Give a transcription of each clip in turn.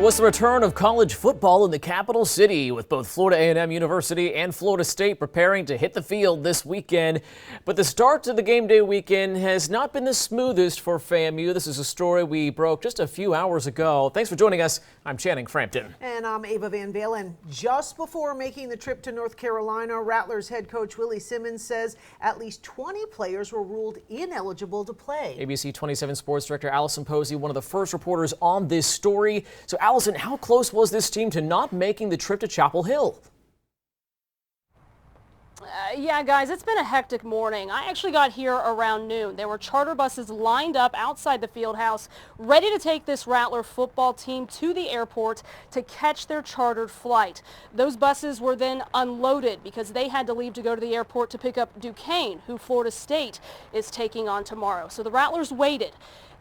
Was the return of college football in the capital city, with both Florida A&M University and Florida State preparing to hit the field this weekend. But the start to the game day weekend has not been the smoothest for FAMU. This is a story we broke just a few hours ago. Thanks for joining us. I'm Channing Frampton. And I'm Ava Van Valen. Just before making the trip to North Carolina, Rattlers head coach Willie Simmons says at least 20 players were ruled ineligible to play. ABC 27 sports director Allison Posey, one of the first reporters on this story. So Allison, how close was this team to not making the trip to Chapel Hill? Yeah, guys, it's been a hectic morning. I actually got here around noon. There were charter buses lined up outside the field house, ready to take this Rattler football team to the airport to catch their chartered flight. Those buses were then unloaded because they had to leave to go to the airport to pick up Duquesne, who Florida State is taking on tomorrow. So the Rattlers waited.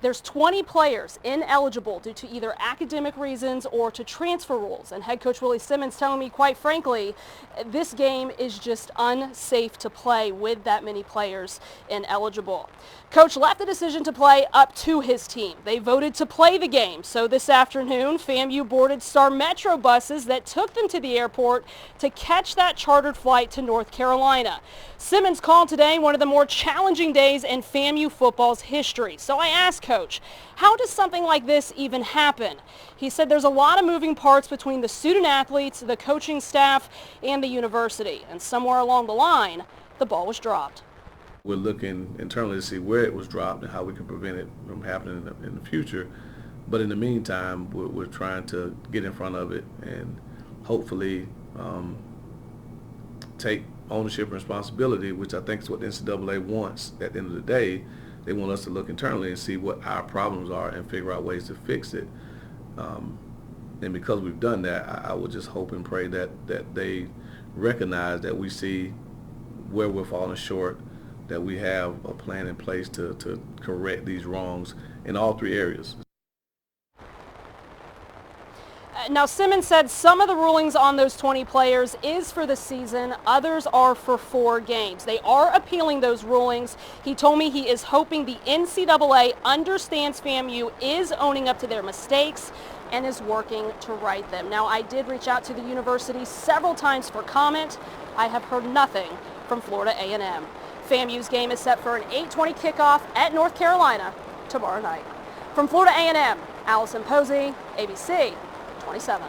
There's 20 players ineligible due to either academic reasons or to transfer rules. And head coach Willie Simmons telling me, quite frankly, this game is just unsafe to play with that many players ineligible. Coach left the decision to play up to his team. They voted to play the game. So this afternoon, FAMU boarded Star Metro buses that took them to the airport to catch that chartered flight to North Carolina. Simmons called today one of the more challenging days in FAMU football's history. So I asked Coach, how does something like this even happen? He said there's a lot of moving parts between the student athletes, the coaching staff, and the university. And somewhere along the line, the ball was dropped. We're looking internally to see where it was dropped and how we can prevent it from happening in the future. But in the meantime, we're trying to get in front of it and hopefully take ownership and responsibility, which I think is what the NCAA wants at the end of the day. They want us to look internally and see what our problems are and figure out ways to fix it. And because we've done that, I would just hope and pray that they recognize that we see where we're falling short, that we have a plan in place to correct these wrongs in all three areas. Now, Simmons said some of the rulings on those 20 players is for the season. Others are for 4 games. They are appealing those rulings. He told me he is hoping the NCAA understands FAMU is owning up to their mistakes and is working to right them. Now, I did reach out to the university several times for comment. I have heard nothing from Florida A&M. FAMU's game is set for an 8:20 kickoff at North Carolina tomorrow night. From Florida A&M, Allison Posey, ABC 27.